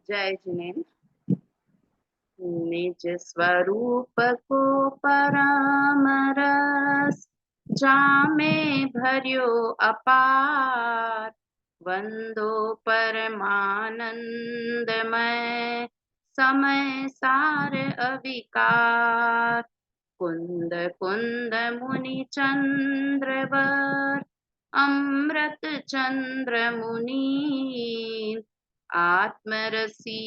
जय जिनेन्द्र। निज स्वरूप को परम रस जामे भर्यो अपार, वंदो परमानंदमय समय सार अविकार। कुंद कुंद मुनि चंद्रवर अमृत चंद्र मुनि, आत्मरसी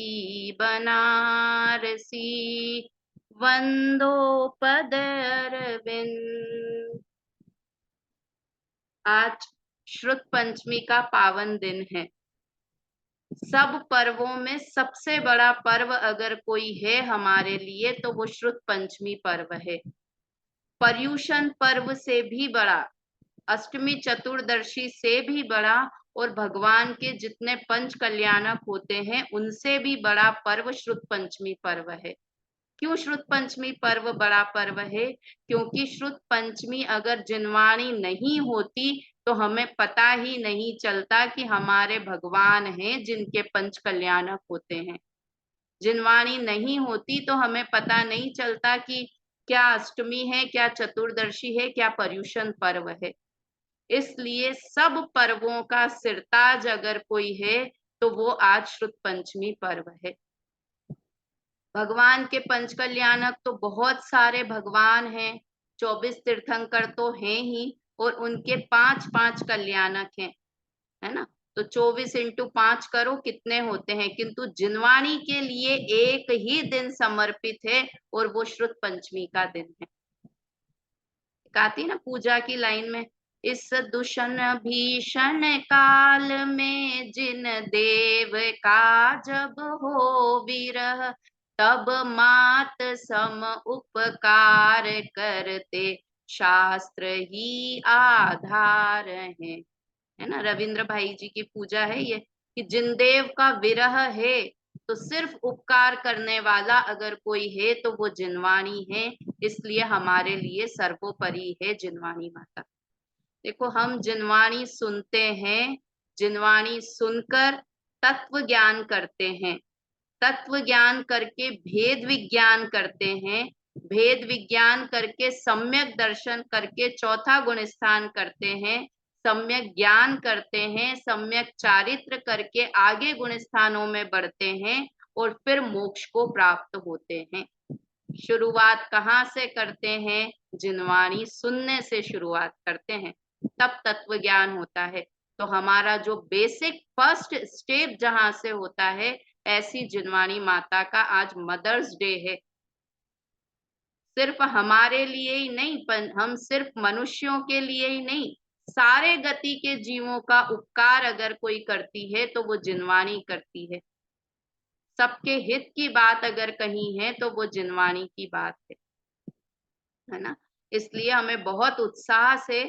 बनारसी वंदो पद अरविंद। आज श्रुत पंचमी का पावन दिन है। सब पर्वों में सबसे बड़ा पर्व अगर कोई है हमारे लिए तो वो श्रुत पंचमी पर्व है। पर्युषण पर्व से भी बड़ा, अष्टमी चतुर्दशी से भी बड़ा और भगवान के जितने पंच कल्याणक होते हैं उनसे भी बड़ा पर्व श्रुत पंचमी पर्व है। क्यों श्रुत पंचमी पर्व बड़ा पर्व है? क्योंकि श्रुत पंचमी अगर जिनवाणी नहीं होती तो हमें पता ही नहीं चलता कि हमारे भगवान हैं जिनके पंच कल्याणक होते हैं। जिनवाणी नहीं होती तो हमें पता नहीं चलता कि क्या अष्टमी है, क्या चतुर्दशी है, क्या पर्युषण पर्व है। इसलिए सब पर्वों का सिरताज अगर कोई है तो वो आज श्रुत पंचमी पर्व है। भगवान के पंच कल्याणक तो बहुत सारे भगवान हैं, 24 तीर्थंकर तो हैं ही और उनके 5-5 कल्याणक हैं, है ना। तो 24 इंटू 5 करो कितने होते हैं, किंतु जिनवाणी के लिए एक ही दिन समर्पित है और वो श्रुत पंचमी का दिन है। गाती ना पूजा की लाइन में, इस दूषण भीषण काल में जिन देव का जब हो विरह, तब मात सम उपकार करते शास्त्र ही आधार है ना। रविंद्र भाई जी की पूजा है ये कि जिन देव का विरह है तो सिर्फ उपकार करने वाला अगर कोई है तो वो जिनवाणी है। इसलिए हमारे लिए सर्वोपरि है जिनवाणी माता। देखो हम जिनवाणी सुनते हैं, जिनवाणी सुनकर तत्व ज्ञान करते हैं, तत्व ज्ञान करके भेद विज्ञान करते हैं, भेद विज्ञान करके सम्यक दर्शन करके चौथा गुण स्थान करते हैं, सम्यक ज्ञान करते हैं, सम्यक चारित्र करके आगे गुण स्थानों में बढ़ते हैं और फिर मोक्ष को प्राप्त होते हैं। शुरुआत कहाँ से करते हैं? जिनवाणी सुनने से शुरुआत करते हैं, तब तत्व ज्ञान होता है। तो हमारा जो बेसिक फर्स्ट स्टेप जहां से होता है, ऐसी जिनवाणी माता का आज मदर्स डे है। सिर्फ हमारे लिए ही नहीं, पर हम सिर्फ मनुष्यों के लिए ही नहीं, सारे गति के जीवों का उपकार अगर कोई करती है तो वो जिनवाणी करती है। सबके हित की बात अगर कहीं है तो वो जिनवाणी की बात है ना। इसलिए हमें बहुत उत्साह से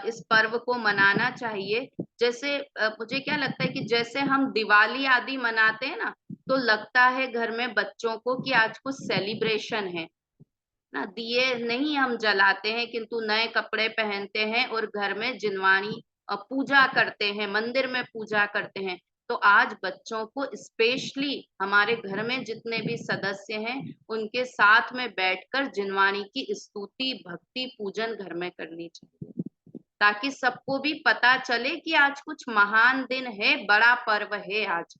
इस पर्व को मनाना चाहिए। जैसे मुझे क्या लगता है कि जैसे हम दिवाली आदि मनाते हैं ना, तो लगता है घर में बच्चों को कि आज कुछ सेलिब्रेशन है ना। दिए नहीं हम जलाते हैं किंतु नए कपड़े पहनते हैं और घर में जिनवाणी पूजा करते हैं, मंदिर में पूजा करते हैं। तो आज बच्चों को स्पेशली हमारे घर में जितने भी सदस्य हैं उनके साथ में बैठकर जिनवाणी की स्तुति भक्ति पूजन घर में करनी चाहिए, ताकि सबको भी पता चले कि आज कुछ महान दिन है, बड़ा पर्व है आज।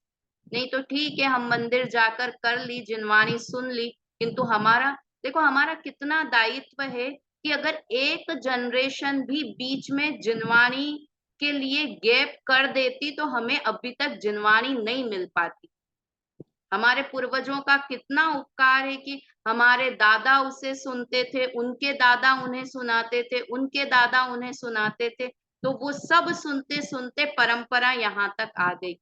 नहीं तो ठीक है हम मंदिर जाकर कर ली, जिनवाणी सुन ली, किंतु हमारा देखो हमारा कितना दायित्व है कि अगर एक जनरेशन भी बीच में जिनवाणी के लिए गैप कर देती तो हमें अभी तक जिनवाणी नहीं मिल पाती। हमारे पूर्वजों का कितना उपकार है कि हमारे दादा उसे सुनते थे, उनके दादा उन्हें सुनाते थे, उनके दादा उन्हें सुनाते थे, तो वो सब सुनते सुनते परंपरा यहाँ तक आ गई।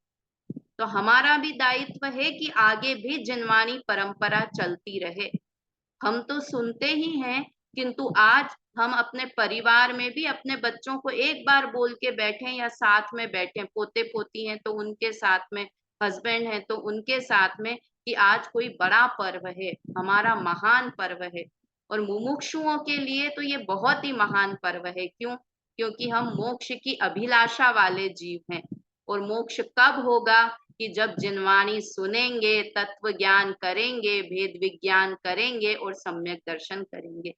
तो हमारा भी दायित्व है कि आगे भी जिनवाणी परंपरा चलती रहे। हम तो सुनते ही हैं, किंतु आज हम अपने परिवार में भी अपने बच्चों को एक बार बोल के बैठे या साथ में बैठे, पोते पोती हैं तो उनके साथ में, हस्बैंड है तो उनके साथ में, कि आज कोई बड़ा पर्व है, हमारा महान पर्व है। और मुमुक्षुओं के लिए तो ये बहुत ही महान पर्व है। क्यों? क्योंकि हम मोक्ष की अभिलाषा वाले जीव हैं और मोक्ष कब होगा? कि जब जिनवाणी सुनेंगे, तत्व ज्ञान करेंगे, भेद विज्ञान करेंगे और सम्यक दर्शन करेंगे,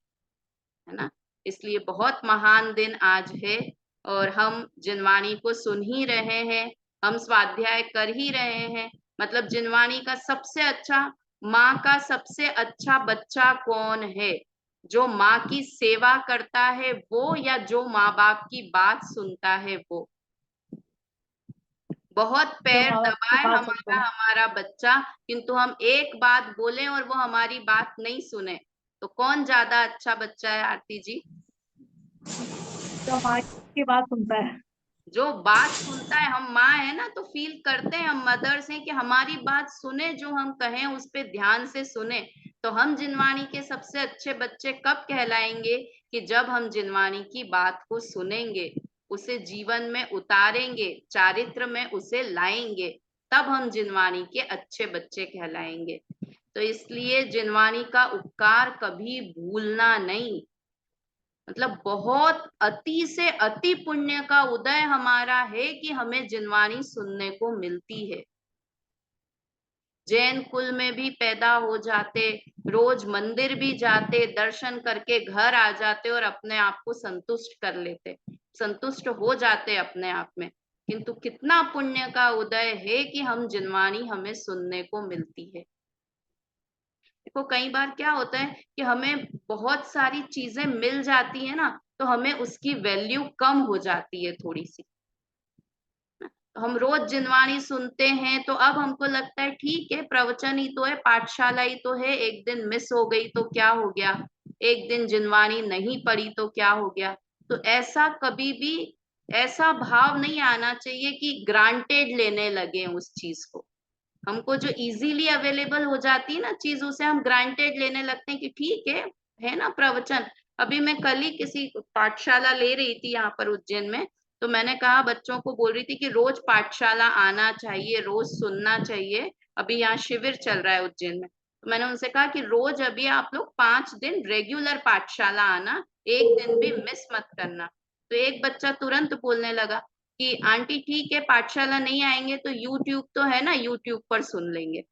है ना। इसलिए बहुत महान दिन आज है और हम जिनवाणी को सुन ही रहे हैं, हम स्वाध्याय कर ही रहे हैं। मतलब जिनवाणी का सबसे अच्छा, माँ का सबसे अच्छा बच्चा कौन है? जो माँ की सेवा करता है वो, या जो माँ बाप की बात सुनता है वो। बहुत जो पैर माँ बाप की दबाए बात सुनता हमारा है। हमारा बच्चा, किंतु हम एक बात बोले और वो हमारी बात नहीं सुने, तो कौन ज्यादा अच्छा बच्चा है आरती जी? जो माँ की बात सुनता है। जो बात सुनता है। हम माँ है ना, तो फील करते हैं, हम मदर्स हैं कि हमारी बात सुने, जो हम कहें उस पे ध्यान से सुने। तो हम जिनवाणी के सबसे अच्छे बच्चे कब कहलाएंगे? कि जब हम जिनवाणी की बात को सुनेंगे, उसे जीवन में उतारेंगे, चारित्र में उसे लाएंगे, तब हम जिनवाणी के अच्छे बच्चे कहलाएंगे। तो इसलिए जिनवाणी का उपकार कभी भूलना नहीं। मतलब बहुत अति से अति पुण्य का उदय हमारा है कि हमें जिनवाणी सुनने को मिलती है। जैन कुल में भी पैदा हो जाते, रोज मंदिर भी जाते, दर्शन करके घर आ जाते और अपने आप को संतुष्ट कर लेते, संतुष्ट हो जाते अपने आप में। किंतु कितना पुण्य का उदय है कि हम जिनवाणी हमें सुनने को मिलती है। देखो कई बार क्या होता है कि हमें बहुत सारी चीजें मिल जाती है ना, तो हमें उसकी वैल्यू कम हो जाती है थोड़ी सी। हम रोज जिनवाणी सुनते हैं तो अब हमको लगता है ठीक है, प्रवचन ही तो है, पाठशाला ही तो है, एक दिन मिस हो गई तो क्या हो गया, एक दिन जिनवाणी नहीं पढ़ी तो क्या हो गया। तो ऐसा कभी भी, ऐसा भाव नहीं आना चाहिए कि ग्रांटेड लेने लगे उस चीज को। हमको जो इजीली अवेलेबल हो जाती है ना चीज, उसे हम ग्रांटेड लेने लगते हैं कि ठीक है ना प्रवचन। अभी मैं कल ही किसी पाठशाला ले रही थी यहाँ पर उज्जैन में, तो मैंने कहा, बच्चों को बोल रही थी कि रोज पाठशाला आना चाहिए, रोज सुनना चाहिए। अभी यहाँ शिविर चल रहा है उज्जैन में, तो मैंने उनसे कहा कि रोज अभी आप लोग 5 दिन रेगुलर पाठशाला आना, एक दिन भी मिस मत करना। तो एक बच्चा तुरंत बोलने लगा कि आंटी ठीक है, पाठशाला नहीं आएंगे तो यूट्यूब तो है ना, यूट्यूब पर सुन लेंगे।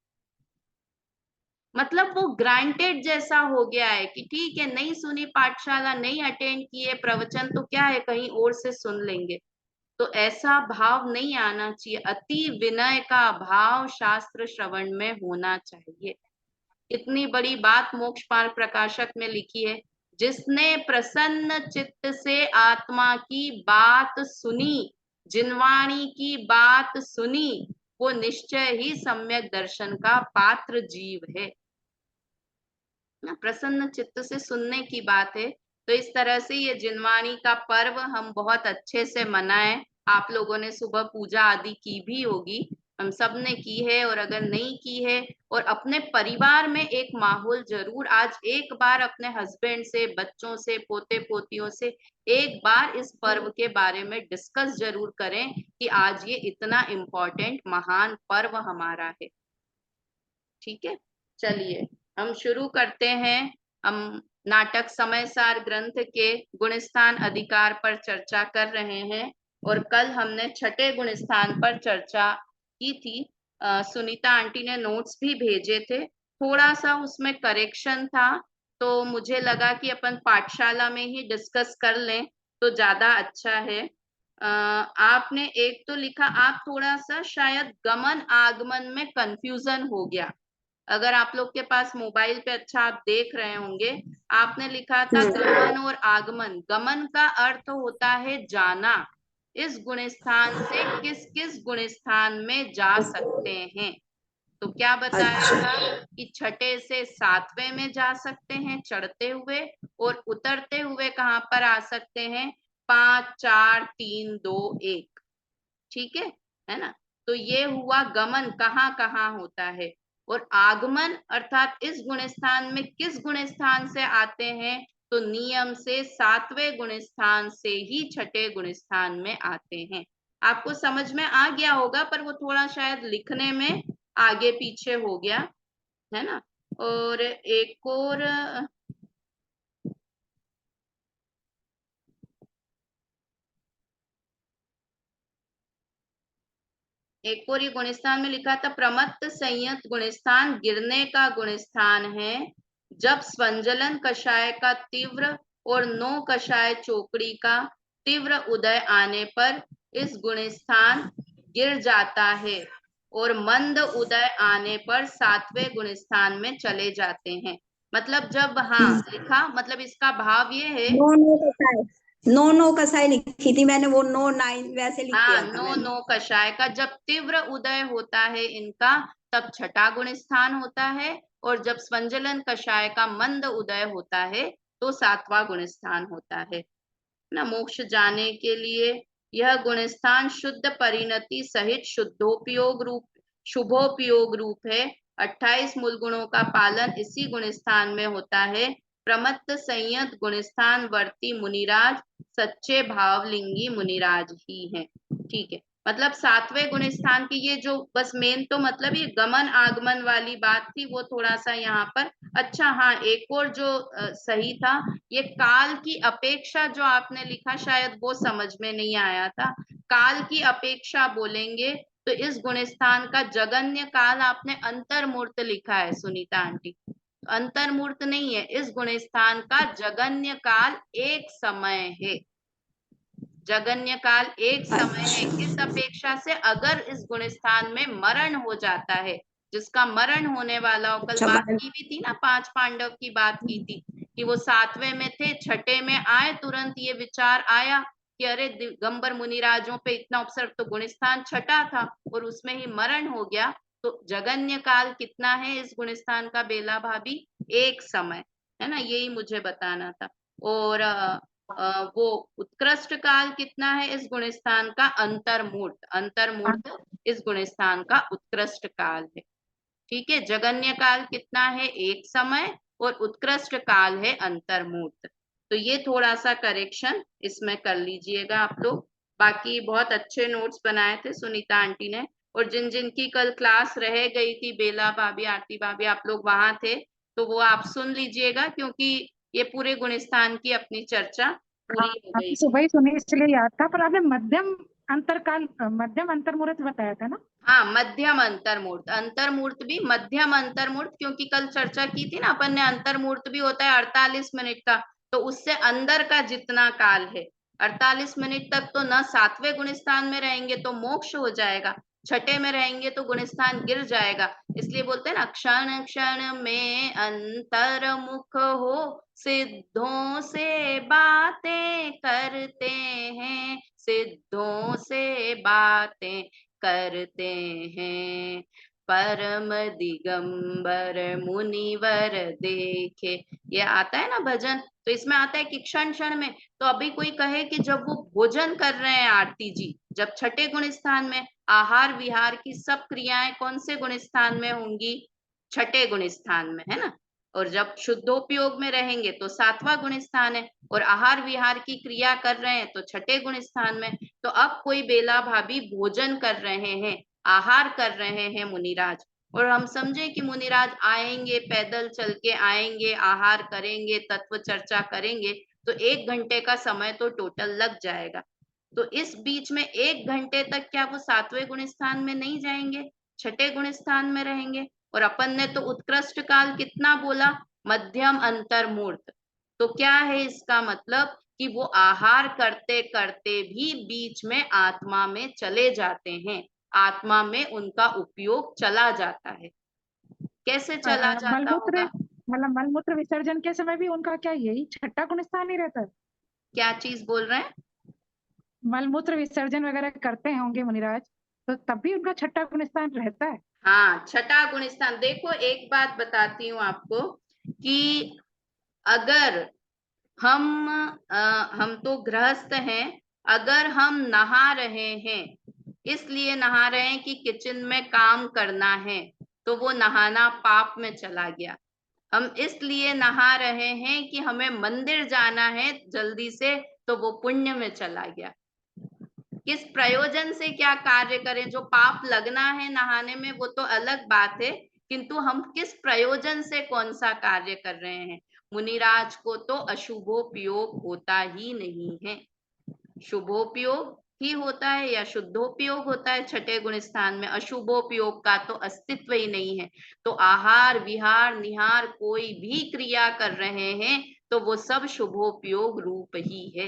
मतलब वो ग्रांटेड जैसा हो गया है कि ठीक है, नहीं सुनी पाठशाला, नहीं अटेंड किए प्रवचन, तो क्या है, कहीं और से सुन लेंगे। तो ऐसा भाव नहीं आना चाहिए। अति विनय का भाव शास्त्र श्रवण में होना चाहिए। इतनी बड़ी बात मोक्ष मार्ग प्रकाशक में लिखी है, जिसने प्रसन्न चित्त से आत्मा की बात सुनी, जिनवाणी की बात सुनी, वो निश्चय ही सम्यक दर्शन का पात्र जीव है ना। प्रसन्न चित्त से सुनने की बात है। तो इस तरह से ये जिनवाणी का पर्व हम बहुत अच्छे से मनाएं। आप लोगों ने सुबह पूजा आदि की भी होगी, हम सब ने की है, और अगर नहीं की है, और अपने परिवार में एक माहौल जरूर, आज एक बार अपने हस्बैंड से, बच्चों से, पोते पोतियों से एक बार इस पर्व के बारे में डिस्कस जरूर करें कि आज ये इतना इम्पोर्टेंट महान पर्व हमारा है। ठीक है, चलिए हम शुरू करते हैं। हम नाटक समय सार ग्रंथ के गुणस्थान अधिकार पर चर्चा कर रहे हैं, और कल हमने छठे गुणस्थान पर चर्चा की थी। सुनीता आंटी ने नोट्स भी भेजे थे, थोड़ा सा उसमें करेक्शन था, तो मुझे लगा कि अपन पाठशाला में ही डिस्कस कर लें तो ज्यादा अच्छा है। आपने एक तो लिखा, आप थोड़ा सा शायद गमन आगमन में कंफ्यूजन हो गया। अगर आप लोग के पास मोबाइल पे अच्छा आप देख रहे होंगे, आपने लिखा था गमन और आगमन। गमन का अर्थ होता है जाना, इस गुणस्थान से किस किस गुणस्थान में जा सकते हैं। तो क्या बताया अच्छा। था कि छठे से सातवें में जा सकते हैं चढ़ते हुए, और उतरते हुए कहाँ पर आ सकते हैं, 5 4 3 2 1। ठीक है ना। तो ये हुआ गमन, कहाँ कहाँ होता है। और आगमन अर्थात इस गुणस्थान में किस गुणस्थान से आते हैं, तो नियम से सातवें गुणस्थान से ही छठे गुणस्थान में आते हैं। आपको समझ में आ गया होगा, पर वो थोड़ा शायद लिखने में आगे पीछे हो गया, है ना। और एक और ये गुणस्थान में लिखा था, प्रमत्त संयत गुणस्थान गिरने का गुणस्थान है। जब स्वंजलन कषाय का तीव्र और नो कषाय चोकड़ी का तीव्र उदय आने पर इस गुणस्थान गिर जाता है और मंद उदय आने पर सातवें गुणस्थान में चले जाते हैं। मतलब जब, हाँ लिखा, मतलब इसका भाव ये है, नो नो कसाई, नो नो कसाई लिखी थी मैंने, वो नो 9 वैसे लिख हाँ, दिया था नो मैंने। नो कषाय का जब तीव्र उदय होता है इनका, तब छठा गुण स्थान होता है, और जब स्वंजलन कषाय का मंद उदय होता है तो सातवां गुण स्थान होता है ना। मोक्ष जाने के लिए यह गुणस्थान शुद्ध परिणति सहित शुद्धोपयोग रूप, शुभोपयोग रूप है। 28 मूल गुणों का पालन इसी गुणस्थान में होता है। प्रमत्त संयत गुणस्थान वर्ती मुनिराज सच्चे भावलिंगी मुनिराज ही हैं। ठीक है, मतलब सातवें गुण स्थान की ये जो बस मेन, तो मतलब ये गमन आगमन वाली बात थी, वो थोड़ा सा यहाँ पर। अच्छा हाँ, एक और जो सही था, ये काल की अपेक्षा जो आपने लिखा, शायद वो समझ में नहीं आया था। काल की अपेक्षा बोलेंगे तो इस गुण स्थान का जगन्य काल आपने अंतर्मूर्त लिखा है सुनीता आंटी, अंतर्मूर्त नहीं है। इस गुण स्थान का जगन्य काल एक समय है, जगन्य काल एक समय है। किस अपेक्षा से, अगर इस गुण स्थान में मरण हो जाता है, जिसका मरण होने वाला हो, कल बात की भी थी ना, 5 पांडव की बात की थी कि वो 7वें में थे, छठे में आए, तुरंत ये विचार आया कि अरे दिगंबर मुनिराजों पे इतना उपसर्ग, तो गुण स्थान छठा था और उसमें ही मरण हो गया। तो जगन्य काल कितना है इस गुण स्थान का बेला भाभी? एक समय, है ना, यही मुझे बताना था। और वो उत्कृष्ट काल कितना है इस गुण स्थान का? अंतर्मूर्त, अंतर्मूर्त इस गुण स्थान का उत्कृष्ट काल है। ठीक है, जगन्य काल कितना है? एक समय, और उत्कृष्ट काल है अंतर्मूर्त। तो ये थोड़ा सा करेक्शन इसमें कर लीजिएगा आप लोग। बाकी बहुत अच्छे नोट्स बनाए थे सुनीता आंटी ने, और जिन जिन की कल क्लास रह गई थी, बेला भाभी, आरती भाभी, आप लोग वहां थे तो वो आप सुन लीजिएगा, क्योंकि ये पूरे गुणस्थान की अपनी चर्चा पूरी हो गई। सुबह ही सुनी इसलिए याद था, पर आपने मध्यम अंतरकाल, मध्यम अंतर्मुहूर्त बताया था ना? हाँ, मध्यम अंतर्मूर्त, अंतर्मूर्त भी मध्यम अंतर्मूर्त, क्योंकि कल चर्चा की थी ना अपन ने, अंतर्मूर्त भी होता है 48 मिनट का, तो उससे अंदर का जितना काल है 48 मिनट तक, तो न 7वें गुणस्थान में रहेंगे तो मोक्ष हो जाएगा, छठे में रहेंगे तो गुणस्थान गिर जाएगा। इसलिए बोलते हैं ना, क्षण क्षण में अंतर्मुख हो, सिद्धों से बातें करते हैं, सिद्धों से बातें करते हैं, परम दिगंबर मुनिवर देखे। ये आता है ना भजन, तो इसमें आता है कि क्षण क्षण में, तो अभी कोई कहे कि जब वो भोजन कर रहे हैं आरती जी, जब छठे गुण स्थान में, आहार विहार की सब क्रियाएं कौन से गुण स्थान में होंगी? छठे गुण स्थान में, है ना। और जब शुद्धोपयोग में रहेंगे तो 7वां गुण स्थान है, और आहार विहार की क्रिया कर रहे हैं तो छठे गुण स्थान में। तो अब कोई बेला भाभी भोजन कर रहे हैं, आहार कर रहे हैं मुनिराज, और हम समझे कि मुनिराज आएंगे, पैदल चल के आएंगे, आहार करेंगे, तत्व चर्चा करेंगे, तो 1 घंटे का समय तो टोटल लग जाएगा। तो इस बीच में 1 घंटे तक क्या वो 7वें गुण स्थान में नहीं जाएंगे, छठे गुण स्थान में रहेंगे? और अपन ने तो उत्कृष्ट काल कितना बोला? मध्यम अंतर्मूर्त। तो क्या है इसका मतलब? कि वो आहार करते करते भी बीच में आत्मा में चले जाते हैं, आत्मा में उनका उपयोग चला जाता है। कैसे चला जाता मलमूत्र, होगा? मतलब मलमूत्र विसर्जन के समय भी उनका क्या यही छठा गुण स्थान ही रहता है? क्या चीज बोल रहे हैं? मलमूत्र विसर्जन वगैरह करते होंगे मुनिराज, तो तब भी उनका छठा गुण स्थान रहता है? हाँ, छठा गुण स्थान। देखो एक बात बताती हूँ आपको कि अगर हम तो गृहस्थ हैं, अगर हम नहा रहे हैं, इसलिए नहा रहे हैं कि किचन में काम करना है, तो वो नहाना पाप में चला गया। हम इसलिए नहा रहे हैं कि हमें मंदिर जाना है जल्दी से, तो वो पुण्य में चला गया। किस प्रयोजन से क्या कार्य करें, जो पाप लगना है नहाने में वो तो अलग बात है, किंतु हम किस प्रयोजन से कौन सा कार्य कर रहे हैं। मुनिराज को तो अशुभोपयोग होता ही नहीं है, शुभोपयोग ही होता है या शुद्धोपयोग होता है छठे गुण स्थान में? अशुभोपयोग का तो अस्तित्व ही नहीं है। तो आहार विहार निहार कोई भी क्रिया कर रहे हैं तो वो सब शुभोपयोग रूप ही है।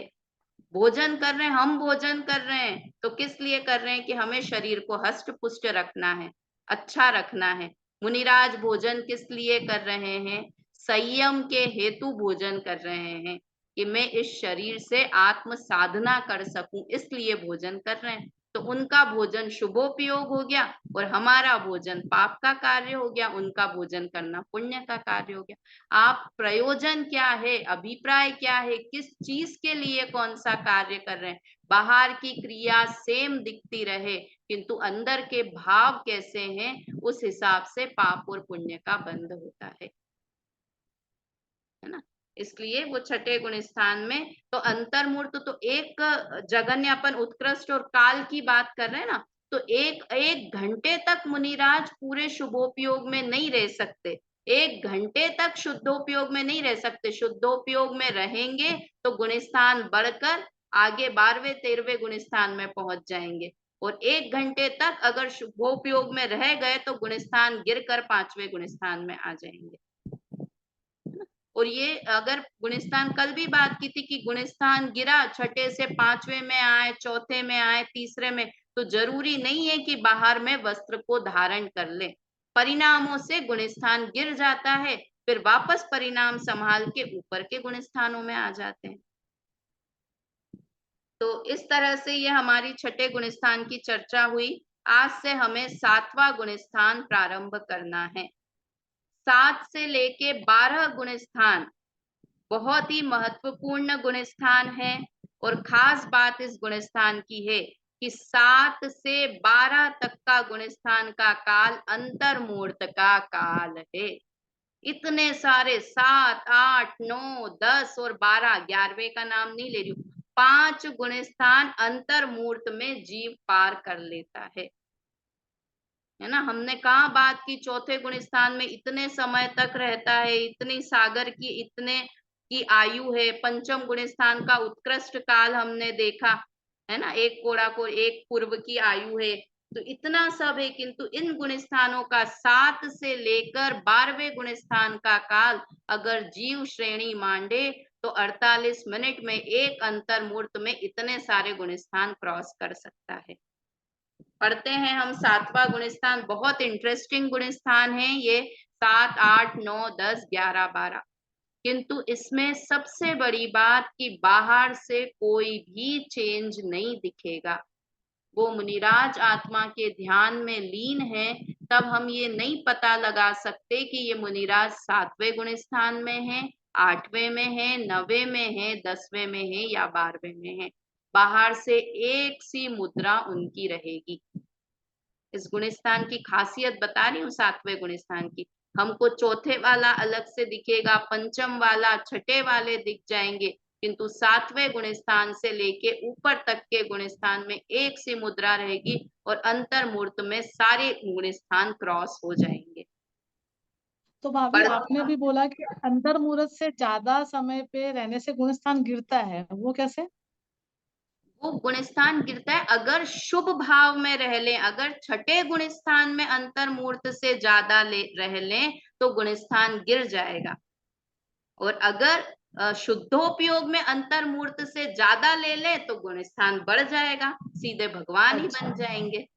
भोजन कर रहे हैं, हम भोजन कर रहे हैं तो किस लिए कर रहे हैं? कि हमें शरीर को हष्ट पुष्ट रखना है, अच्छा रखना है। मुनिराज भोजन किस लिए कर रहे हैं? संयम के हेतु भोजन कर रहे हैं कि मैं इस शरीर से आत्म साधना कर सकूं, इसलिए भोजन कर रहे हैं। तो उनका भोजन शुभोपयोग हो गया और हमारा भोजन पाप का कार्य हो गया, उनका भोजन करना पुण्य का कार्य हो गया। आप प्रयोजन क्या है, अभिप्राय क्या है, किस चीज के लिए कौन सा कार्य कर रहे हैं? बाहर की क्रिया सेम दिखती रहे किंतु अंदर के भाव कैसे हैं, उस हिसाब से पाप और पुण्य का बंध होता है ना। इसलिए वो छठे गुण स्थान में तो अंतर्मूर्त तो एक जगन्य, अपन उत्कृष्ट और काल की बात कर रहे हैं ना, तो एक घंटे तक मुनिराज पूरे शुभोपयोग में नहीं रह सकते, एक घंटे तक शुद्धोपयोग में नहीं रह सकते। शुद्धोपयोग में रहेंगे तो गुणस्थान बढ़कर आगे 12वें 13वें गुणस्थान में पहुंच जाएंगे, और एक घंटे तक अगर शुभोपयोग में रह गए तो गुणस्थान गिरकर 5वें गुणस्थान में आ जाएंगे। और ये अगर गुणस्थान, कल भी बात की थी कि गुणस्थान गिरा, छठे से 5वें में आए, चौथे में आए, तीसरे में, तो जरूरी नहीं है कि बाहर में वस्त्र को धारण कर ले। परिणामों से गुणस्थान गिर जाता है, फिर वापस परिणाम संभाल के ऊपर के गुणस्थानों में आ जाते हैं। तो इस तरह से ये हमारी छठे गुणस्थान की चर्चा हुई। आज से हमें 7वां गुणस्थान प्रारंभ करना है। 7 से लेके 12 गुणस्थान बहुत ही महत्वपूर्ण गुणस्थान है, और खास बात इस गुणस्थान की है कि 7 से 12 तक का गुणस्थान का काल अंतर्मूर्त का काल है। इतने सारे 7, 8, 9, 10 और 12, 11वें का नाम नहीं ले रही हूँ, 5 गुणस्थान अंतर्मूर्त में जीव पार कर लेता है ना। हमने कहा बात की चौथे गुणस्थान में इतने समय तक रहता है, इतनी सागर की इतने की आयु है। पंचम गुणस्थान का उत्कृष्ट काल हमने देखा है ना, एक कोड़ा को एक पूर्व की आयु है। तो इतना सब है, किंतु इन गुणस्थानों का 7 से लेकर 12वें गुणस्थान का काल अगर जीव श्रेणी मांडे तो 48 मिनट में एक अंतर्मूर्त में इतने सारे गुणस्थान क्रॉस कर सकता है। पढ़ते हैं हम 7वां गुणस्थान, बहुत इंटरेस्टिंग गुणस्थान है ये। 7, 8, 9, 10, 11, 12, किंतु इसमें सबसे बड़ी बात कि बाहर से कोई भी चेंज नहीं दिखेगा। वो मुनिराज आत्मा के ध्यान में लीन है, तब हम ये नहीं पता लगा सकते कि ये मुनिराज 7वें गुणस्थान में है, 8वें में है, 9वें में है, 10वें में है या 12वें में है। बाहर से एक सी मुद्रा उनकी रहेगी। इस गुणस्थान की खासियत बता रही हूँ 7वें गुणस्थान की। हमको चौथे वाला अलग से दिखेगा, पंचम वाला, छठे वाले दिख जाएंगे, किंतु 7वें गुणस्थान से लेके ऊपर तक के गुणस्थान में एक सी मुद्रा रहेगी और अंतर्मूर्त में सारे गुणस्थान क्रॉस हो जाएंगे। तो भाभी आपने भी बोला कि अंतर मुहूर्त से ज्यादा समय पे रहने से गुणस्थान गिरता है, वो कैसे? वो गुणस्थान गिरता है अगर शुभ भाव में रह लें। अगर छठे गुणस्थान में अंतर्मूर्त से ज्यादा रह लें तो गुणस्थान गिर जाएगा, और अगर शुद्धोपयोग में अंतर्मूर्त से ज्यादा ले ले तो गुणस्थान बढ़ जाएगा, सीधे भगवान ही बन जाएंगे,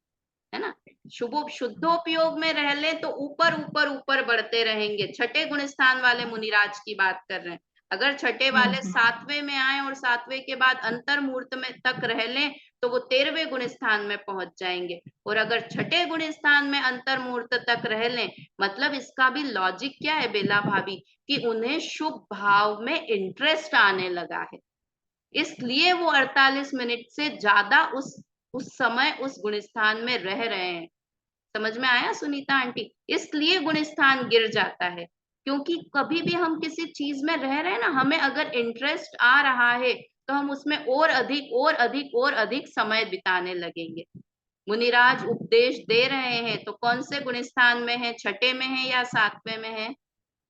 है ना। शुद्धोपयोग में रह ले तो ऊपर ऊपर ऊपर बढ़ते रहेंगे। छठे गुणस्थान वाले मुनिराज की बात कर रहे हैं। अगर छठे वाले 7वें में आए और 7वें के बाद अंतर्मूर्त में तक रह लें तो वो 13वें गुणस्थान में पहुंच जाएंगे, और अगर छठे गुणस्थान में अंतर्मूर्त तक रह लें, मतलब इसका भी लॉजिक क्या है बेला भाभी, कि उन्हें शुभ भाव में इंटरेस्ट आने लगा है, इसलिए वो 48 मिनट से ज्यादा उस समय उस गुणस्थान में रह रहे हैं। समझ में आया सुनीता आंटी? इसलिए गुणस्थान गिर जाता है, क्योंकि कभी भी हम किसी चीज में रह रहे हैं ना, हमें अगर इंटरेस्ट आ रहा है तो हम उसमें और अधिक और अधिक और अधिक समय बिताने लगेंगे। मुनिराज उपदेश दे रहे हैं तो कौन से गुणस्थान में है? छठे में है या 7वें में है?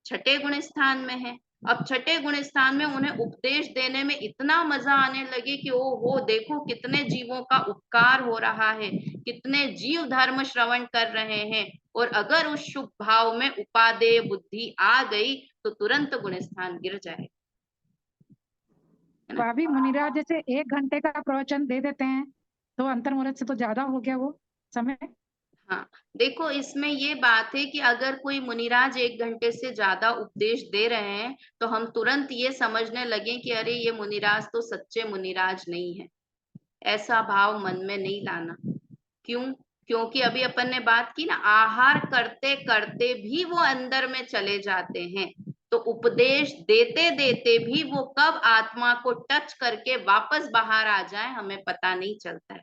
छठे गुणस्थान में है। अब छठे गुण स्थान में उन्हें उपदेश देने में इतना मजा आने लगे कि ओ हो देखो कितने जीवों का उपकार हो रहा है, कितने जीव धर्म श्रवण कर रहे हैं, और अगर उस शुभ भाव में उपादेय बुद्धि आ गई तो तुरंत गुण स्थान गिर जाए। भाभी मुनिराज जैसे 1 घंटे का प्रवचन दे देते हैं तो अंतर्मुहूर्त से तो ज्यादा हो गया वो समय। हाँ, देखो इसमें ये बात है कि अगर कोई मुनिराज 1 घंटे से ज्यादा उपदेश दे रहे हैं तो हम तुरंत ये समझने लगे कि अरे ये मुनिराज तो सच्चे मुनिराज नहीं है। ऐसा भाव मन में नहीं लाना। क्यों? क्योंकि अभी अपन ने बात की ना, आहार करते करते भी वो अंदर में चले जाते हैं, तो उपदेश देते देते भी वो कब आत्मा को टच करके वापस बाहर आ जाए हमें पता नहीं चलता है।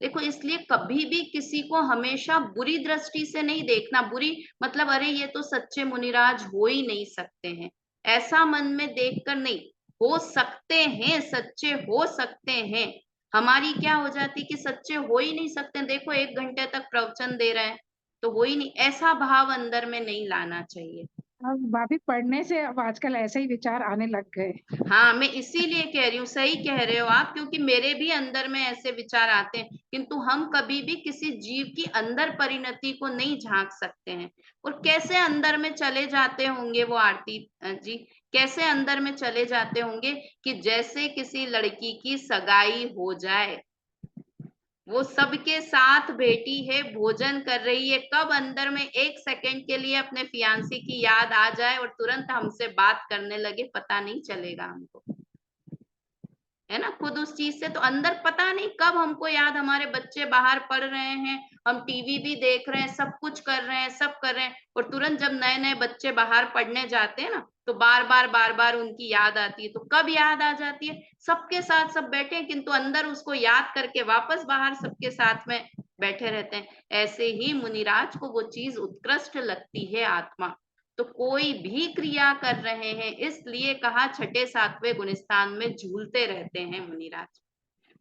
देखो इसलिए कभी भी किसी को हमेशा बुरी दृष्टि से नहीं देखना। बुरी मतलब अरे ये तो सच्चे मुनिराज हो ही नहीं सकते हैं, ऐसा मन में देखकर नहीं। हो सकते हैं, सच्चे हो सकते हैं। हमारी क्या हो जाती कि सच्चे हो ही नहीं सकते, देखो 1 घंटे तक प्रवचन दे रहे हैं तो हो ही नहीं, ऐसा भाव अंदर में नहीं लाना चाहिए। अब भाभी पढ़ने से अब आजकल ऐसे ही विचार आने लग गए। हाँ, मैं इसीलिए कह रही हूँ, सही कह रहे हो आप, क्योंकि मेरे भी अंदर में ऐसे विचार आते हैं, किंतु हम कभी भी किसी जीव की अंदर परिणति को नहीं झांक सकते हैं। और कैसे अंदर में चले जाते होंगे वो आरती जी, कैसे अंदर में चले जाते होंगे कि जैसे किसी लड़की की सगाई हो जाए, वो सबके साथ बैठी है, भोजन कर रही है, कब अंदर में 1 सेकंड के लिए अपने फियांसी की याद आ जाए और तुरंत हमसे बात करने लगे, पता नहीं चलेगा हमको, है ना। खुद उस चीज से तो अंदर पता नहीं कब हमको याद, हमारे बच्चे बाहर पढ़ रहे हैं, हम टीवी भी देख रहे हैं, सब कुछ कर रहे हैं, सब कर रहे हैं, और तुरंत जब नए नए बच्चे बाहर पढ़ने जाते हैं ना तो बार बार उनकी याद आती है। तो कब याद आ जाती है? सबके साथ सब बैठे हैं किंतु अंदर उसको याद करके वापस बाहर सबके साथ में बैठे रहते हैं। ऐसे ही मुनिराज को वो चीज उत्कृष्ट लगती है, आत्मा। तो कोई भी क्रिया कर रहे हैं, इसलिए कहा छठे सातवें गुणस्थान में झूलते रहते हैं मुनिराज,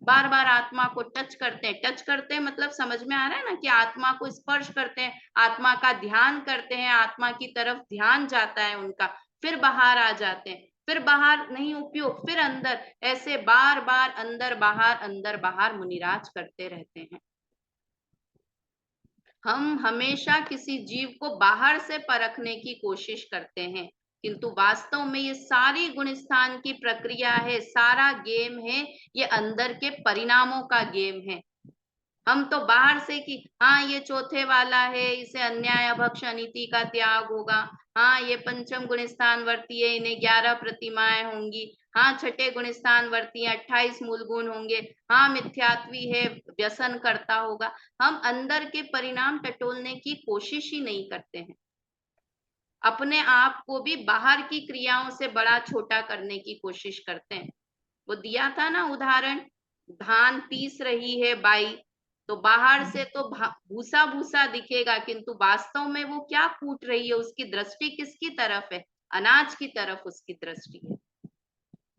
बार बार आत्मा को टच करते हैं। टच करते हैं मतलब समझ में आ रहा है ना, कि आत्मा को स्पर्श करते हैं, आत्मा का ध्यान करते हैं, आत्मा की तरफ ध्यान जाता है उनका, फिर बाहर आ जाते हैं, फिर बाहर नहीं उपयोग, फिर अंदर, ऐसे बार बार अंदर बाहर मुनिराज करते रहते हैं। हम हमेशा किसी जीव को बाहर से परखने की कोशिश करते हैं, किंतु वास्तव में ये सारी गुण स्थान की प्रक्रिया है, सारा गेम है, ये अंदर के परिणामों का गेम है। हम तो बाहर से कि हाँ ये चौथे वाला है, इसे अन्याय अभक्ष अनीति का त्याग होगा, हाँ ये पंचम गुण स्थान वर्ती है, इन्हें 11 प्रतिमाएं होंगी, हाँ छठे गुण स्थान वर्ती है, 28 मूल गुण होंगे, हाँ मिथ्यात्वी है, व्यसन करता होगा। हम अंदर के परिणाम टटोलने की कोशिश ही नहीं करते हैं, अपने आप को भी बाहर की क्रियाओं से बड़ा छोटा करने की कोशिश करते हैं। वो दिया था ना उदाहरण, धान पीस रही है बाई, तो बाहर से तो भूसा भूसा दिखेगा, किंतु वास्तव में वो क्या कूट रही है, उसकी दृष्टि किसकी तरफ है? अनाज की तरफ उसकी दृष्टि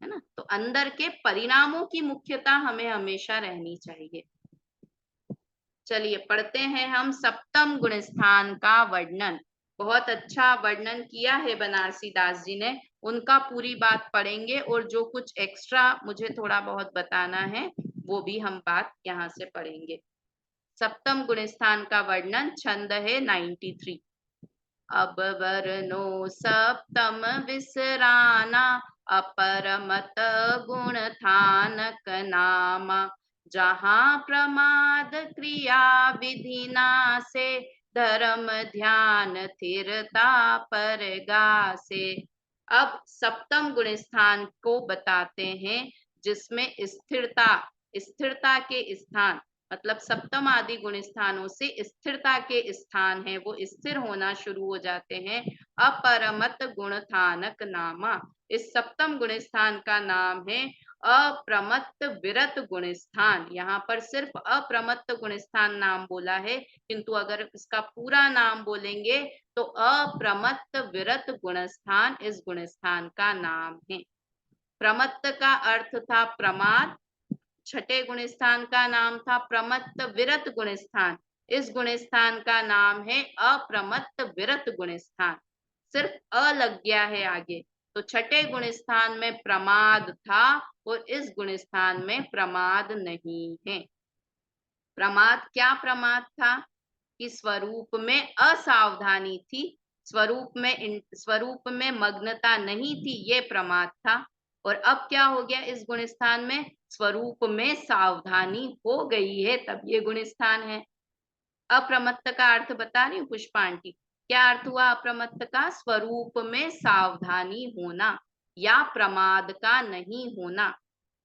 है ना। तो अंदर के परिणामों की मुख्यता हमें हमेशा रहनी चाहिए। चलिए पढ़ते हैं हम सप्तम गुण स्थान का वर्णन। बहुत अच्छा वर्णन किया है बनारसी दास जी ने, उनका पूरी बात पढ़ेंगे, और जो कुछ एक्स्ट्रा मुझे थोड़ा बहुत बताना है वो भी हम बात यहाँ से पढ़ेंगे। सप्तम गुण स्थान का वर्णन, छंद है 93। अब वर्णो सप्तम विसराना, अपरमत गुण थानक नामा, जहाँ प्रमाद क्रिया विधिना से, धर्म ध्यान स्थिरता पर गासे। अब सप्तम गुण स्थान को बताते हैं जिसमें स्थिरता, स्थिरता के स्थान, मतलब सप्तम आदि गुण स्थानों से स्थिरता के स्थान है, वो स्थिर होना शुरू हो जाते हैं। अपरमत गुण थानक नामा, इस सप्तम गुण स्थान का नाम है अप्रमत्त विरत गुण स्थान। यहाँ पर सिर्फ अप्रमत्त गुण स्थान नाम बोला है, किंतु अगर इसका पूरा नाम बोलेंगे तो अप्रमत्त विरत गुण स्थान इस गुण स्थान का नाम है। प्रमत्त का अर्थ था प्रमाद, छठे गुण स्थान का नाम था प्रमत्त विरत गुण स्थान, इस गुण स्थान का नाम है अप्रमत्त विरत गुण स्थान। सिर्फ अ लग गया है आगे, तो छठे गुण स्थान में प्रमाद था और इस गुण स्थान में प्रमाद नहीं है। प्रमाद क्या प्रमाद था कि स्वरूप में असावधानी थी, स्वरूप में मग्नता नहीं थी, ये प्रमाद था। और अब क्या हो गया इस गुण स्थान में, स्वरूप में सावधानी हो गई है, तब ये गुण स्थान है। अप्रमत्त का अर्थ बता रही हूँ पुष्पा आंटी, क्या अर्थ हुआ अप्रमत्त का? स्वरूप में सावधानी होना या प्रमाद का नहीं होना।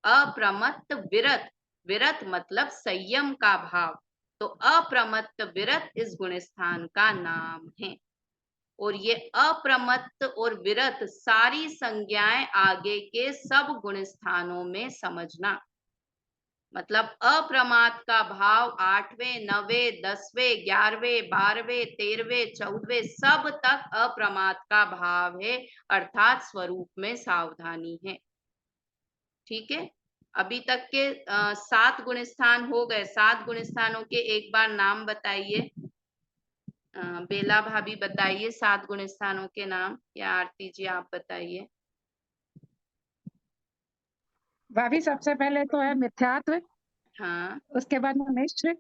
अप्रमत्त विरत, विरत मतलब संयम का भाव, तो अप्रमत्त विरत इस गुण स्थान का नाम है। और ये अप्रमत्त और विरत सारी संज्ञाएं आगे के सब गुण स्थानों में समझना। मतलब अप्रमाद का भाव 8वें, 9वें, 10वें, 11वें, 12वें, 13वें, 14वें सब तक अप्रमाद का भाव है, अर्थात स्वरूप में सावधानी है। ठीक है, अभी तक के 7 गुण स्थान हो गए। 7 गुण स्थानों के एक बार नाम बताइए। बेला भाभी बताइए 7 गुण स्थानों के नाम, या आरती जी आप बताइए। भाभी सबसे पहले तो है मिथ्यात्व, हाँ उसके बाद में मिश्र,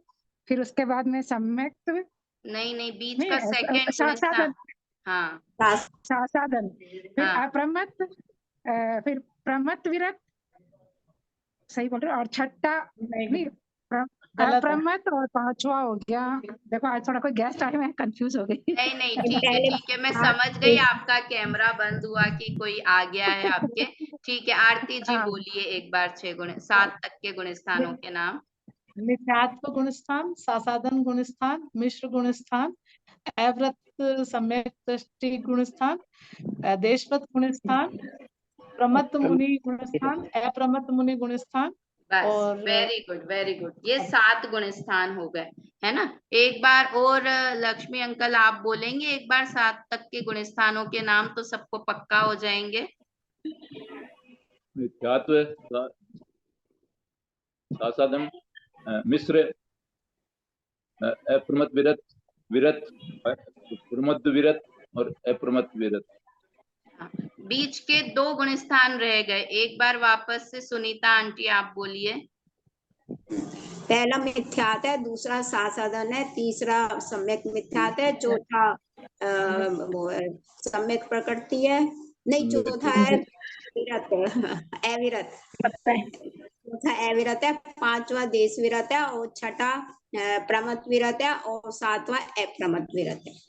फिर उसके बाद में सम्यक्त्व, नहीं, बीच नहीं का सेकंड गुण स्थान। सासाधन, हाँ सासाधन, फिर हाँ अप्रमत्त, फिर प्रमत्त विरत, सही बोल रहे हो, और छठा नहीं गलत है। अप्रमत्त, और 5वां हो गया, देखो आज थोड़ा कोई गेस्ट आए, मैं कंफ्यूज हो गई। नहीं, पहले ठीक है, मैं हाँ, समझ गई, आपका कैमरा बंद हुआ कि कोई आ गया है आपके। ठीक है, आरती जी हाँ, बोलिए एक बार 7 तक के गुण स्थानों के नाम। मिथ्यात्व गुण स्थान, सासाधन गुण स्थान, मिश्र गुण स्थान, अव्रत सम्यक दृष्टि गुण स्थान, देशवत गुण स्थान, प्रमत्त मुनि गुण स्थान, अप्रमत्त मुनि गुण स्थान, बस, और वेरी गुड वेरी गुड, ये 7 गुण स्थान हो गए, है ना। एक बार और लक्ष्मी अंकल आप बोलेंगे एक बार 7 तक के गुण स्थानों के नाम, तो सबको पक्का हो जाएंगे। मिथ्यात्व, सासाधन, मिश्र, अप्रमत्त विरत, विरत, प्रमत्त विरत और अप्रमत्त विरत। बीच के 2 गुण स्थान रह गए, एक बार वापस से सुनीता आंटी आप बोलिए। पहला मिथ्यात है, दूसरा सासाधन है, तीसरा सम्यक मिथ्यात है, चौथा वो है सम्यक प्रकृति है, नहीं चौथा है विरत, अविरत, चौथा अविरत है, 5वां देश विरत है, और छठा प्रमत विरत है, और 7वां अप्रमत विरत है।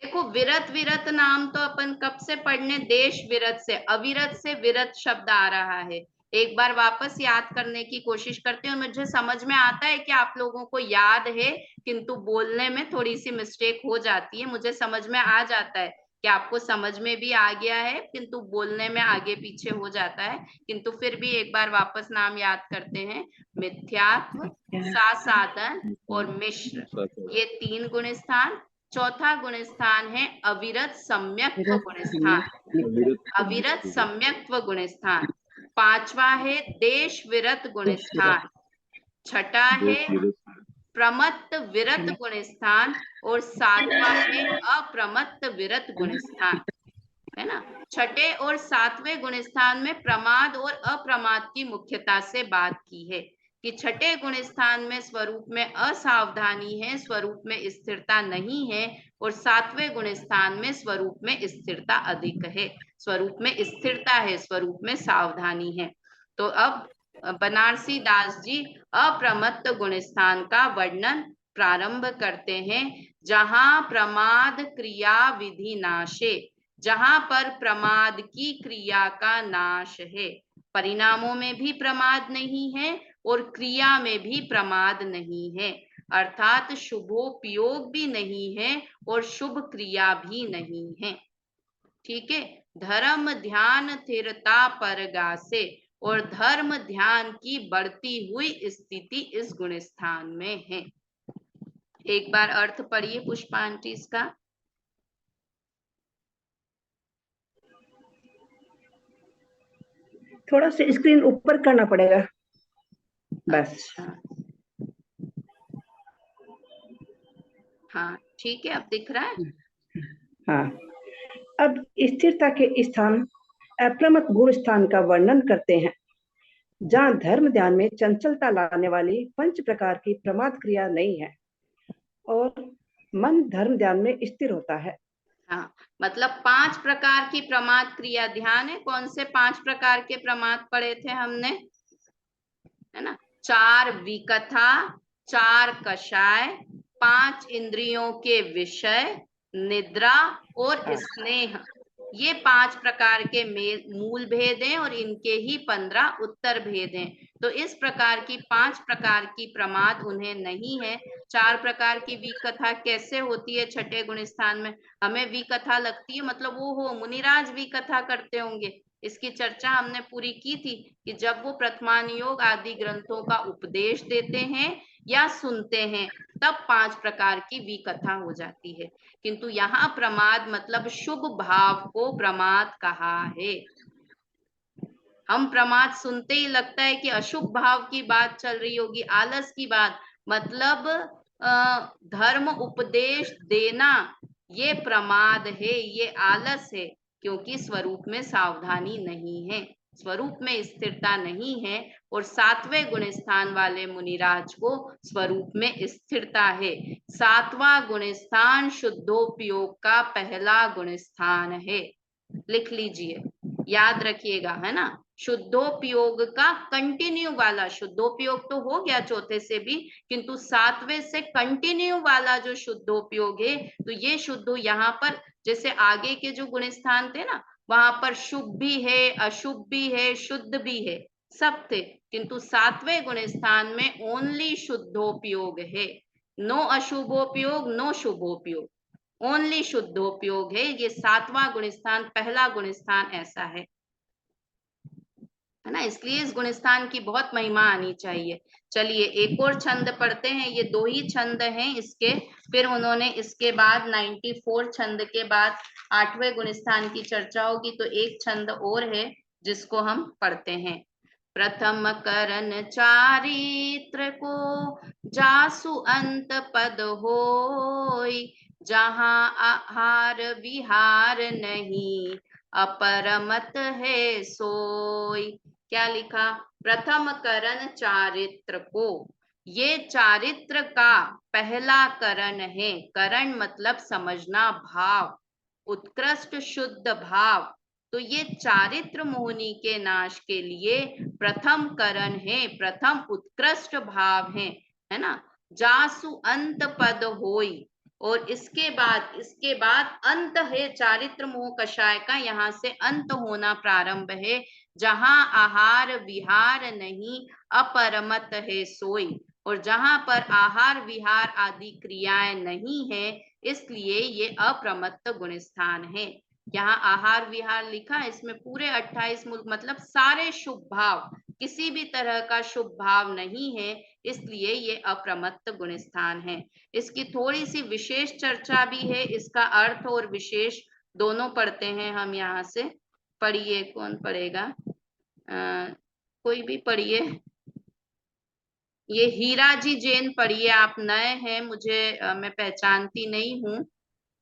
देखो विरत विरत नाम तो अपन कब से पढ़ने, देश विरत से, अविरत से विरत शब्द आ रहा है। एक बार वापस याद करने की कोशिश करते हैं, मुझे समझ में आता है कि आप लोगों को याद है, किंतु बोलने में थोड़ी सी मिस्टेक हो जाती है। मुझे समझ में आ जाता है कि आपको समझ में भी आ गया है, किंतु बोलने में आगे पीछे हो जाता है। किंतु फिर भी एक बार वापस नाम याद करते हैं। मिथ्यात्व, सासाधन और मिश्र, ये 3 गुण स्थान। चौथा गुण स्थान है अविरत सम्यक्त्व गुण स्थान, अविरत सम्यक्त्व गुण स्थान। 5वां है देश विरत गुण स्थान। छठा है प्रमत्त विरत गुण स्थान, और 7वां है अप्रमत्त विरत गुण स्थान, है ना। छठे और 7वें गुण स्थान में प्रमाद और अप्रमाद की मुख्यता से बात की है कि छठे गुण स्थान में स्वरूप में असावधानी है, स्वरूप में स्थिरता नहीं है, और 7वें गुण स्थान में स्वरूप में स्थिरता अधिक है, स्वरूप में स्थिरता है, स्वरूप में सावधानी है। तो अब बनारसी दास जी अप्रमत्त गुण स्थान का वर्णन प्रारंभ करते हैं। जहां प्रमाद क्रिया विधि नाशे, जहां पर प्रमाद की क्रिया का नाश है, परिणामों में भी प्रमाद नहीं है और क्रिया में भी प्रमाद नहीं है, अर्थात शुभोपयोग भी नहीं है और शुभ क्रिया भी नहीं है। ठीक है, धर्म ध्यान स्थिरता परगासे, और धर्म ध्यान की बढ़ती हुई स्थिति इस गुण स्थान में है। एक बार अर्थ पढ़िए पुष्पा आंटी इसका। थोड़ा सा स्क्रीन ऊपर करना पड़ेगा बस। अच्छा, हाँ ठीक है, अब दिख रहा है। हाँ, अब स्थिरता के स्थान अप्रमत्त गुण स्थान का वर्णन करते हैं, जहाँ धर्म ध्यान में चंचलता लाने वाली 5 प्रकार की प्रमाद क्रिया नहीं है और मन धर्म ध्यान में स्थिर होता है। हाँ, मतलब 5 प्रकार की प्रमाद क्रिया ध्यान है। कौन से 5 प्रकार के प्रमाद पढ़े थे हमने, है ना? 4 विकथा, 4 कषाय, 5 इंद्रियों के विषय, निद्रा और स्नेह। ये 5 प्रकार के मूल भेद हैं और इनके ही 15 उत्तर भेद हैं। तो इस प्रकार की 5 प्रकार की प्रमाद उन्हें नहीं है। 4 प्रकार की विकथा कैसे होती है छठे गुण स्थान में? हमें विकथा लगती है मतलब वो हो मुनिराज विकथा करते होंगे। इसकी चर्चा हमने पूरी की थी कि जब वो प्रथमान योग आदि ग्रंथों का उपदेश देते हैं या सुनते हैं तब 5 प्रकार की विकथा हो जाती है। किंतु यहाँ प्रमाद मतलब शुभ भाव को प्रमाद कहा है। हम प्रमाद सुनते ही लगता है कि अशुभ भाव की बात चल रही होगी, आलस की बात, मतलब धर्म उपदेश देना ये प्रमाद है, ये आलस है, क्योंकि स्वरूप में सावधानी नहीं है, स्वरूप में स्थिरता नहीं है। और 7वें गुण स्थान वाले मुनिराज को स्वरूप में स्थिरता है। 7वां गुण स्थान शुद्धोपयोग का पहला गुण स्थान है, लिख लीजिए, याद रखिएगा, है ना? शुद्धोपयोग का कंटिन्यू वाला, शुद्धोपयोग तो हो गया चौथे से भी, किंतु 7वें से कंटिन्यू वाला जो शुद्धोपयोग है, तो ये शुद्ध यहाँ पर जैसे आगे के जो गुण स्थान थे ना, वहां पर शुभ भी है, अशुभ भी है, शुद्ध भी है, सब थे, किंतु 7वें गुण स्थान में ओनली शुद्धोपयोग है, नो अशुभोपयोग, नो शुभोपयोग, ओनली शुद्धोपयोग है। ये 7वां गुण स्थान, पहला गुण स्थान ऐसा है ना? इसलिए इस गुण स्थान की बहुत महिमा आनी चाहिए। चलिए एक और छंद पढ़ते हैं, ये 2 ही छंद हैं इसके, फिर उन्होंने इसके बाद 94 छंद के बाद 8वें गुण स्थान की चर्चा होगी, तो एक छंद और है जिसको हम पढ़ते हैं। प्रथम करण चारित्र को जासु अंत पद होय, जहाँ आहार विहार नहीं अपरमत है सोय। क्या लिखा? प्रथम करण चारित्र को, ये चारित्र का पहला करण है। करण मतलब समझना, भाव, उत्कृष्ट शुद्ध भाव। तो ये चारित्र मोहनी के नाश के लिए प्रथम करण है, प्रथम उत्कृष्ट भाव है ना? जासु अंत पद होई, और इसके बाद अंत है चारित्र मोह कषाय का, यहाँ से अंत होना प्रारंभ है। जहां आहार विहार नहीं अपरमत है सोई, और जहां पर आहार विहार आदि क्रियाएं नहीं है, इसलिए ये अप्रमत्त गुण स्थान है। यहाँ आहार विहार लिखा, इसमें पूरे 28 मुल्क मतलब सारे शुभ भाव, किसी भी तरह का शुभ भाव नहीं है, इसलिए ये अप्रमत्त गुण स्थान है। इसकी थोड़ी सी विशेष चर्चा भी है, इसका अर्थ और विशेष दोनों पढ़ते हैं हम यहाँ से। पढ़िए, कौन पढ़ेगा? कोई भी पढ़िए। ये हीरा जी जैन पढ़िए, आप नए हैं, मुझे मैं पहचानती नहीं हूँ।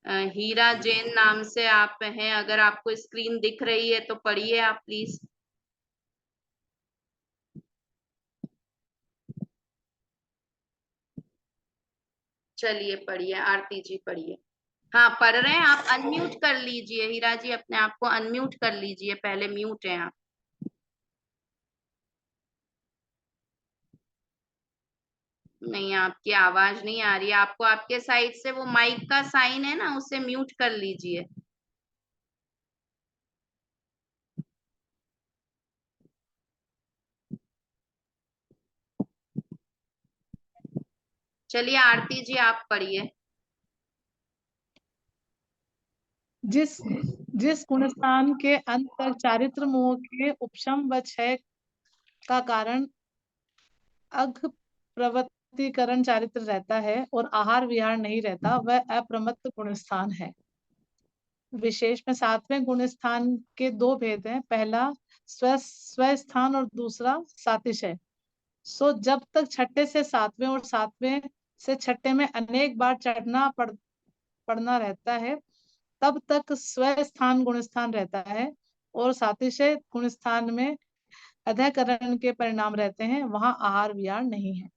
हीरा जैन नाम से आप हैं, अगर आपको स्क्रीन दिख रही है तो पढ़िए आप प्लीज। चलिए पढ़िए, आरती जी पढ़िए। हाँ पढ़ रहे हैं, आप अनम्यूट कर लीजिए, हीरा जी अपने आप को अनम्यूट कर लीजिए, पहले म्यूट है आप। नहीं, आपकी आवाज नहीं आ रही है, आपको आपके साइड से वो माइक का साइन है ना, उसे म्यूट कर लीजिए। चलिए आरती जी आप पढ़िए। जिस जिस गुणस्थान के अंत तक चारित्र मोह के उपशम व क्षय का कारण अघ प्रवृत्तिकरण चारित्र रहता है और आहार विहार नहीं रहता, वह अप्रमत्त गुणस्थान है। विशेष में 7वें गुण स्थान के 2 भेद हैं, पहला स्व स्थान और दूसरा सातिशय। सो जब तक छठे से 7वें और 7वें से छठे में अनेक बार चढ़ना पड़ना रहता है, तब तक स्व स्थान गुण स्थान रहता है, और सातिशय गुण स्थान में अधःकरण के परिणाम रहते हैं, वहां आहार विहार नहीं है।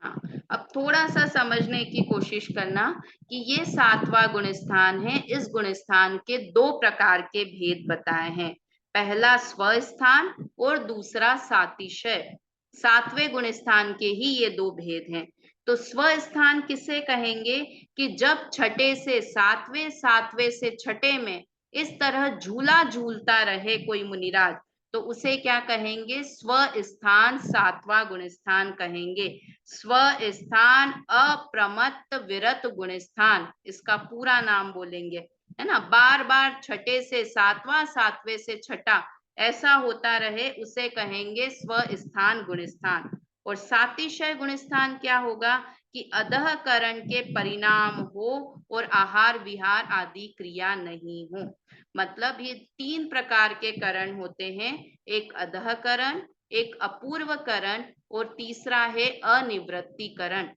हाँ, अब थोड़ा सा समझने की कोशिश करना कि ये 7वां गुण स्थान है। इस गुण स्थान के 2 प्रकार के भेद बताए हैं, पहला स्वस्थान और दूसरा सातिशय। 7वें गुण स्थान के ही ये 2 भेद हैं। तो स्वस्थान किसे कहेंगे कि जब छठे से 7वें, 7वें से छठे में इस तरह झूला झूलता रहे कोई मुनिराज, तो उसे क्या कहेंगे? स्वस्थान 7वां गुण स्थान कहेंगे। स्वस्थान अप्रमत्त विरत गुण स्थान, इसका पूरा नाम बोलेंगे, है ना। बार बार छठे से 7वां, 7वें से छठा ऐसा होता रहे, उसे कहेंगे स्वस्थान गुण स्थान। और सातिशय गुण स्थान क्या होगा कि अधःकरण के परिणाम हो और आहार विहार आदि क्रिया नहीं हो। मतलब ये 3 प्रकार के करण होते हैं, एक अधःकरण, एक अपूर्वकरण और तीसरा है अनिवृत्तिकरण।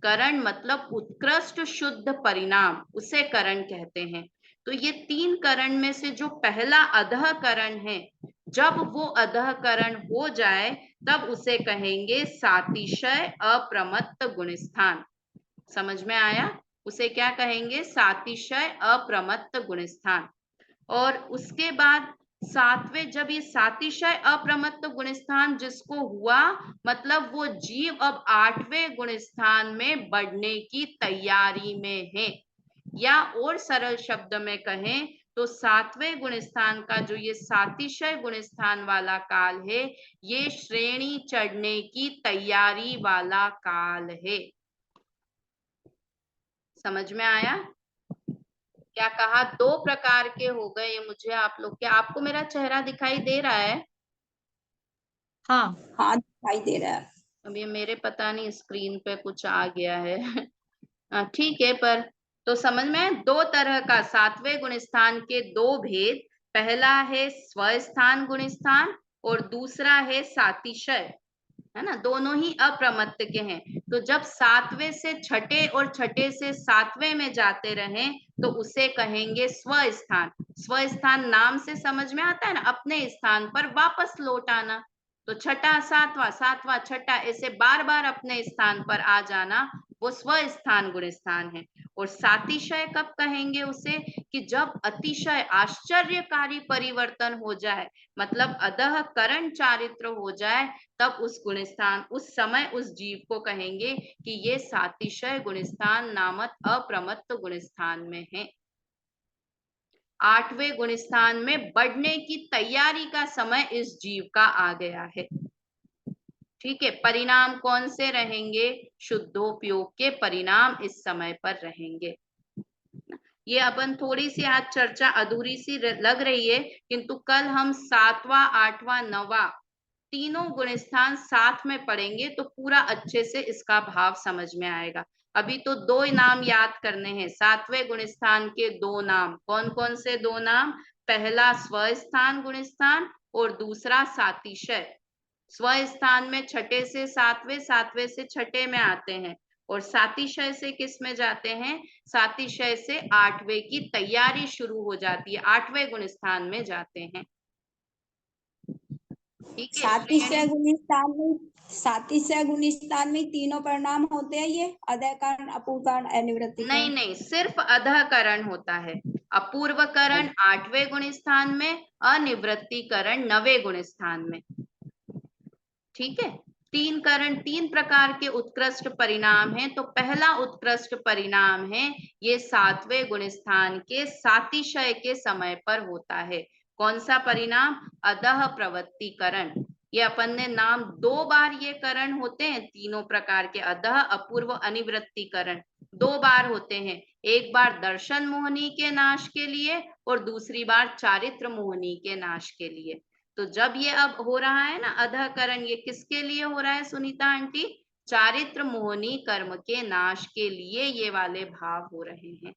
करण मतलब उत्कृष्ट शुद्ध परिणाम, उसे करण कहते हैं। तो ये 3 करण में से जो पहला अधःकरण है, जब वो अधःकरण हो जाए तब उसे कहेंगे सातिशय अप्रमत्त गुण स्थान। समझ में आया? उसे क्या कहेंगे? सातिशय अप्रमत्त गुण स्थान। और उसके बाद 7वें, जब ये सातिशय अप्रमत्त गुण स्थान जिसको हुआ, मतलब वो जीव अब 8वें गुण स्थान में बढ़ने की तैयारी में है। या और सरल शब्द में कहें तो 7वें गुण स्थान का जो ये सातिशय गुण स्थान वाला काल है, ये श्रेणी चढ़ने की तैयारी वाला काल है। समझ में आया? क्या कहा? 2 प्रकार के हो गए ये मुझे आप लोग के। आपको मेरा चेहरा दिखाई दे रहा है? हाँ हाँ दिखाई दे रहा है। अब ये मेरे पता नहीं स्क्रीन पे कुछ आ गया है। ठीक है, पर तो समझ में 2 तरह का 7वें गुण स्थान के 2 भेद, पहला है स्वस्थान गुण स्थान और दूसरा है सातिशय, है ना। दोनों ही अप्रमत्त के हैं। तो जब 7वें से छठे और छठे से 7वें में जाते रहें तो उसे कहेंगे स्वस्थान। स्वस्थान नाम से समझ में आता है ना, अपने स्थान पर वापस लौट आना। तो छठा 7वां, 7वां छठा, ऐसे बार बार अपने स्थान पर आ जाना, वो स्वस्थान गुण स्थान है। और सातिशय कब कहेंगे उसे? कि जब अतिशय आश्चर्यकारी परिवर्तन हो जाए, मतलब अधःकरण चारित्र हो जाए, तब उस गुण स्थान, उस समय उस जीव को कहेंगे कि ये सातिशय गुण स्थान नामक अप्रमत्त गुण स्थान में है। 8वें गुण स्थान में बढ़ने की तैयारी का समय इस जीव का आ गया है। ठीक है, परिणाम कौन से रहेंगे? शुद्धोपयोग के परिणाम इस समय पर रहेंगे। ये अपन थोड़ी सी आज चर्चा अधूरी सी लग रही है, किंतु कल हम 7वां, 8वां, 9वां तीनों गुण स्थान साथ में पढ़ेंगे तो पूरा अच्छे से इसका भाव समझ में आएगा। अभी तो 2 नाम याद करने हैं। 7वें गुण स्थान के 2 नाम कौन कौन से? 2 नाम, पहला स्वस्थान गुण स्थान और दूसरा सातिशय। स्वस्थान में छठे से 7वें, 7वें से छठे में आते हैं। और सातिशय से किस में जाते हैं? सातिशय से 8वें की तैयारी शुरू हो जाती है, 8वें गुण स्थान में जाते हैं। ठीक है, सातिशय गुण स्थान में तीनों परिणाम होते हैं, ये अधःकरण, अपूर्वकरण, अनिवृत्तिकरण? नहीं नहीं, सिर्फ अधःकरण होता है। अपूर्वकरण 8वें गुण स्थान में, अनिवृत्तिकरण 9वें गुण स्थान में। ठीक है, 3 करण, 3 प्रकार के उत्कृष्ट परिणाम हैं। तो पहला उत्कृष्ट परिणाम है ये 7वें गुण स्थान के सातिशय के समय पर होता है। कौन सा परिणाम? अधः प्रवृत्तिकरण। ये अपन ने नाम 2 बार ये करण होते हैं, तीनों प्रकार के, अधः, अपूर्व, अनिवृत्तिकरण 2 बार होते हैं। एक बार दर्शन मोहनी के नाश के लिए और दूसरी बार चारित्र मोहनी के नाश के लिए। तो जब ये अब हो रहा है ना अधःकरण, ये किसके लिए हो रहा है सुनीता आंटी? चारित्र मोहनी कर्म के नाश के लिए ये वाले भाव हो रहे हैं।